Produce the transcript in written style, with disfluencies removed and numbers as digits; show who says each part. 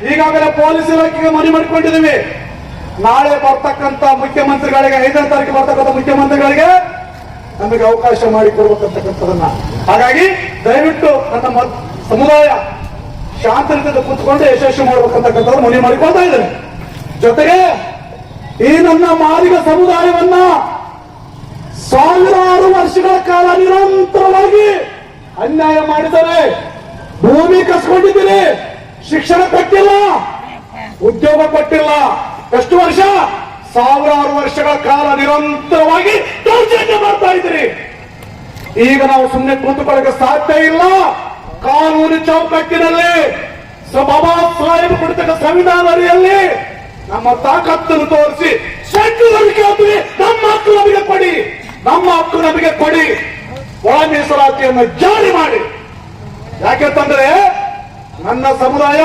Speaker 1: ಈಗಾಗಲೇ ಪೊಲೀಸ್ ಇಲಾಖೆಗೆ ಮನವಿ ಮಾಡಿಕೊಂಡಿದ್ದೀವಿ. ನಾಳೆ ಬರ್ತಕ್ಕಂಥ ಮುಖ್ಯಮಂತ್ರಿಗಳಿಗೆ 5ನೇ ತಾರೀಕು ಬರ್ತಕ್ಕಂಥ ಮುಖ್ಯಮಂತ್ರಿಗಳಿಗೆ ನಮಗೆ ಅವಕಾಶ ಮಾಡಿಕೊಡ್ಬೇಕಂತಕ್ಕಂಥದನ್ನ. ಹಾಗಾಗಿ ದಯವಿಟ್ಟು ನನ್ನ ಸಮುದಾಯ ಶಾಂತಿಯುತದಿಂದ ಕೂತ್ಕೊಂಡು ಯಶಸ್ವಿ ಮಾಡ್ಬೇಕಂತಕ್ಕಂಥದ್ದು ಮನವಿ ಮಾಡಿಕೊಳ್ತಾ ಇದ್ದೇನೆ. ಜೊತೆಗೆ ಈ ನನ್ನ ಮಾದಿಗ ಸಮುದಾಯವನ್ನ ಸಾವಿರಾರು ವರ್ಷಗಳ ಕಾಲ ನಿರಂತರವಾಗಿ ಅನ್ಯಾಯ ಮಾಡಿದ್ದಾರೆ. ಭೂಮಿ ಕಸ್ಕೊಂಡಿದ್ದೀರಿ, ಶಿಕ್ಷಣ ಕೊಟ್ಟಿಲ್ಲ, ಉದ್ಯೋಗ ಕೊಟ್ಟಿಲ್ಲ. ಎಷ್ಟು ವರ್ಷ? ಸಾವಿರಾರು ವರ್ಷಗಳ ಕಾಲ ನಿರಂತರವಾಗಿ ದೌರ್ಜನ್ಯ ಮಾಡ್ತಾ ಇದ್ದೀರಿ. ಈಗ ನಾವು ಸುಮ್ಮನೆ ಕೂತುಕೊಳ್ಳಕ್ಕೆ ಸಾಧ್ಯ ಇಲ್ಲ. ಕಾನೂನು ಚೌಕಟ್ಟಿನಲ್ಲಿ ಬಾಬಾ ಸಾಹೇಬ್ ಕೊಡ್ತಕ್ಕ ಸಂವಿಧಾನ ಅಡಿಯಲ್ಲಿ ನಮ್ಮ ತಾಕತ್ತನ್ನು ತೋರಿಸಿ ಸೆಂಟ್ರಲ್ ಕೇಳ್ತೀವಿ, ನಮ್ಮ ಹಕ್ಕು ನಮಗೆ ಕೊಡಿ, ನಮ್ಮ ಹಕ್ಕು ನಮಗೆ ಕೊಡಿ, ಒಳ ಮೀಸಲಾತಿಯನ್ನು ಜಾರಿ ಮಾಡಿ. ಯಾಕೆಂತಂದ್ರೆ ನನ್ನ ಸಮುದಾಯ